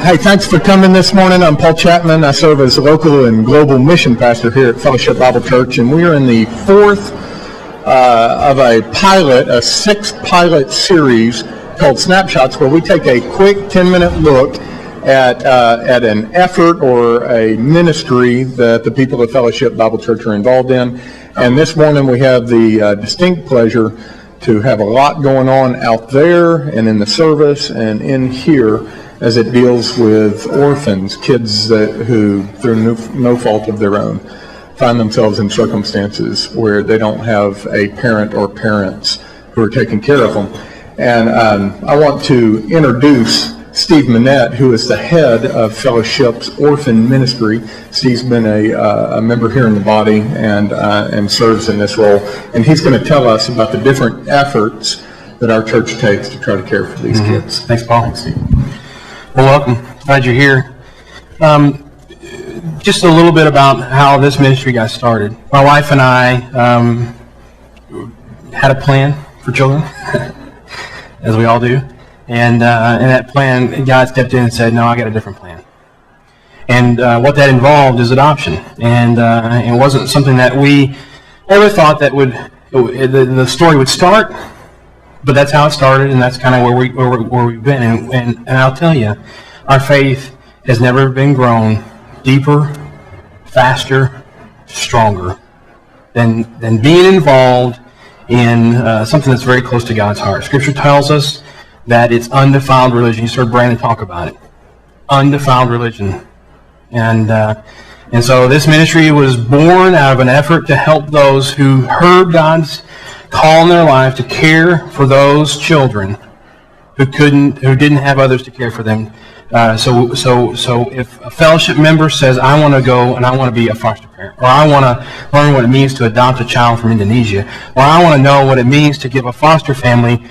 Hey, thanks for coming this morning. I'm Paul Chapman. I serve as local and global mission pastor here at Fellowship Bible Church, and we are in the fourth of a pilot, a 6-pilot series called Snapshots, where we take a quick 10-minute look at an effort or a ministry that the people of Fellowship Bible Church are involved in. And this morning we have the distinct pleasure to have a lot going on out there and in the service and in here as it deals with orphans, kids who, through no fault of their own, find themselves in circumstances where they don't have a parent or parents who are taking care of them. And I want to introduce Steve Manatt, who is the head of Fellowship's Orphan ministry. Steve's been a member here in the body and serves in this role. And he's going to tell us about the different efforts that our church takes to try to care for these kids. Thanks, Paul. Thanks, Steve. Well, welcome. Glad you're here. Just a little bit about how this ministry got started. My wife and I had a plan for children, as we all do. And in that plan, God stepped in and said, no, I got a different plan. And what that involved is adoption. And it wasn't something that we ever thought that the story would start, but that's how it started, and that's kind of where we've been. And I'll tell you, our faith has never been grown deeper, faster, stronger than being involved in something that's very close to God's heart. Scripture tells us that it's undefiled religion. You heard Brandon talk about it. Undefiled religion. And so this ministry was born out of an effort to help those who heard God's call in their life to care for those children who didn't have others to care for them. So if a fellowship member says, I want to go and I want to be a foster parent, or I want to learn what it means to adopt a child from Indonesia, or I want to know what it means to give a foster family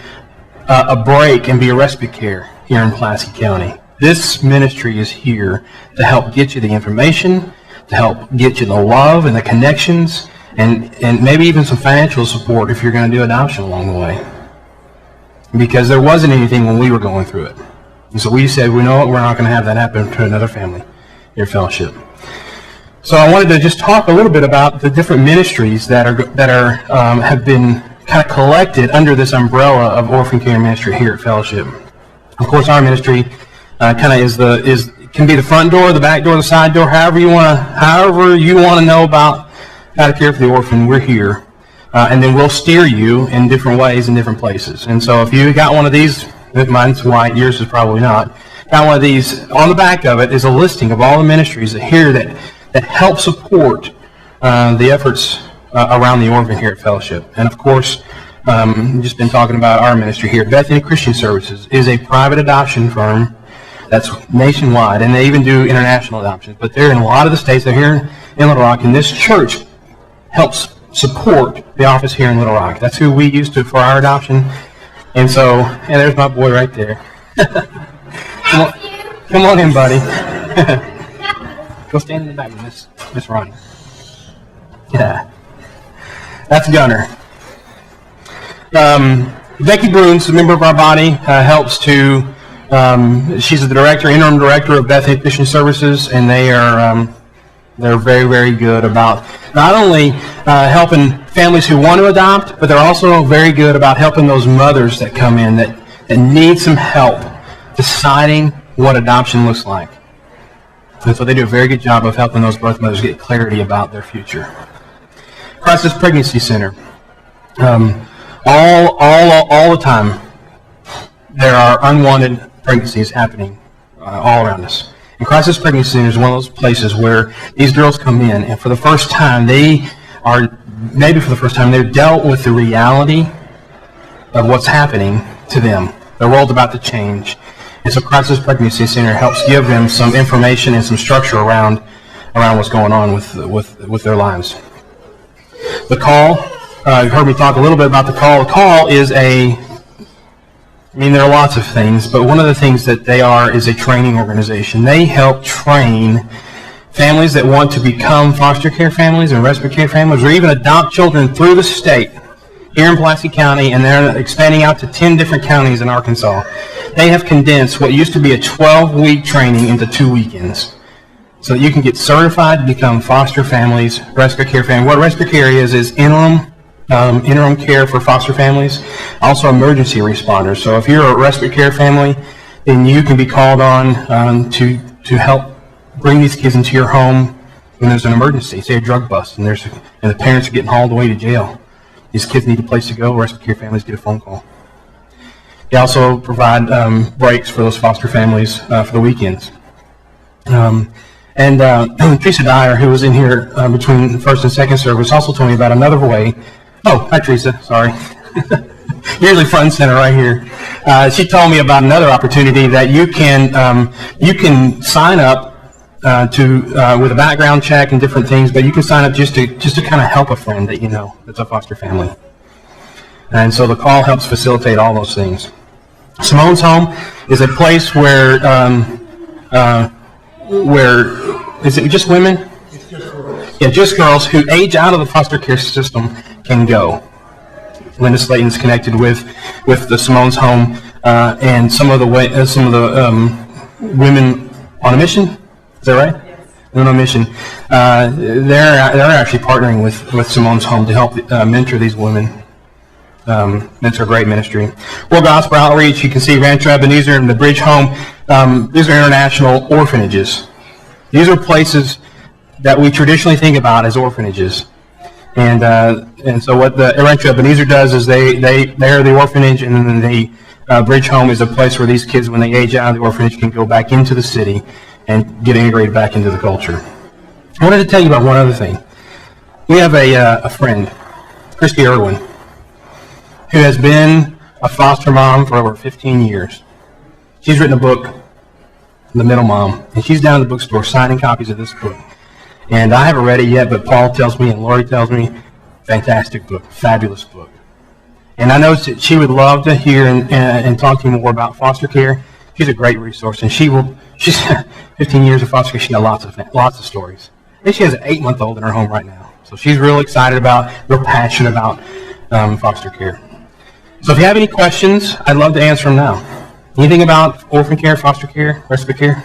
a break and be a respite care here in Pulaski County. This ministry is here to help get you the information, to help get you the love and the connections, and maybe even some financial support if you're going to do adoption along the way. Because there wasn't anything when we were going through it. And so we said, we know what, we're not going to have that happen to another family here at Fellowship. So I wanted to just talk a little bit about the different ministries that have been kind of collected under this umbrella of orphan care ministry here at Fellowship. Of course, our ministry kind of can be the front door, the back door, the side door, however you want to know about how to care for the orphan. We're here, and then we'll steer you in different ways in different places. And so, if you got one of these, mine's white, yours is probably not. Got one of these on the back of it is a listing of all the ministries that help support the efforts around the orphan here at Fellowship. And of course, we've just been talking about our ministry here. Bethany Christian Services is a private adoption firm that's nationwide, and they even do international adoptions. But they're in a lot of the states. They're here in Little Rock, and this church helps support the office here in Little Rock. That's who we used to for our adoption. And so, and there's my boy right there. Come on in, buddy. Go stand in the back with Miss Ronnie. Yeah. That's Gunner. Becky Bruins, a member of our body, helps to, she's the interim director of Bethany Christian Services, and they're very, very good about not only helping families who want to adopt, but they're also very good about helping those mothers that come in that need some help deciding what adoption looks like. And so they do a very good job of helping those birth mothers get clarity about their future. Crisis Pregnancy Center. All the time, there are unwanted pregnancies happening all around us. And Crisis Pregnancy Center is one of those places where these girls come in, and for the first time, they're dealt with the reality of what's happening to them. Their world's about to change. And so Crisis Pregnancy Center helps give them some information and some structure around what's going on with their lives. The Call, you heard me talk a little bit about the Call. The Call is there are lots of things, but one of the things that they are is a training organization. They help train families that want to become foster care families and respite care families, or even adopt children through the state here in Pulaski County, and they're expanding out to 10 different counties in Arkansas. They have condensed what used to be a 12-week training into 2 weekends, so that you can get certified to become foster families, respite care family. What respite care is interim care for foster families, also emergency responders. So if you're a respite care family, then you can be called on to help bring these kids into your home when there's an emergency, say a drug bust, and the parents are getting hauled away to jail. These kids need a place to go. Respite care families get a phone call. They also provide breaks for those foster families for the weekends. Teresa Dyer, who was in here between first and second service, also told me about another way. Oh, hi Teresa, sorry. Usually front and center right here. She told me about another opportunity that you can sign up with a background check and different things, but you can sign up just to kind of help a friend that you know that's a foster family. And so the call helps facilitate all those things. Simone's Home is a place where is it just women? It's just girls. Yeah, just girls who age out of the foster care system can go. Linda Slayton's connected with the Simone's Home and some of the women on a mission. Is that right? Yes. Women on a mission. They're actually partnering with Simone's Home to help mentor these women. It's a great ministry. World Gospel Outreach, you can see Rancho Ebenezer and the Bridge Home. These are international orphanages. These are places that we traditionally think about as orphanages. And so what the Rancho Ebenezer does is they are the orphanage, and then the Bridge Home is a place where these kids, when they age out of the orphanage, can go back into the city and get integrated back into the culture. I wanted to tell you about one other thing. We have a friend, Christy Irwin, who has been a foster mom for over 15 years. She's written a book, The Middle Mom, and she's down at the bookstore signing copies of this book. And I haven't read it yet, but Paul tells me and Lori tells me, fantastic book, fabulous book. And I know that she would love to hear and talk to you more about foster care. She's a great resource, and she's 15 years of foster care. She got lots of stories. I think she has an 8-month-old in her home right now. So she's real excited real passionate about foster care. So if you have any questions, I'd love to answer them now. Anything about orphan care, foster care, respite care?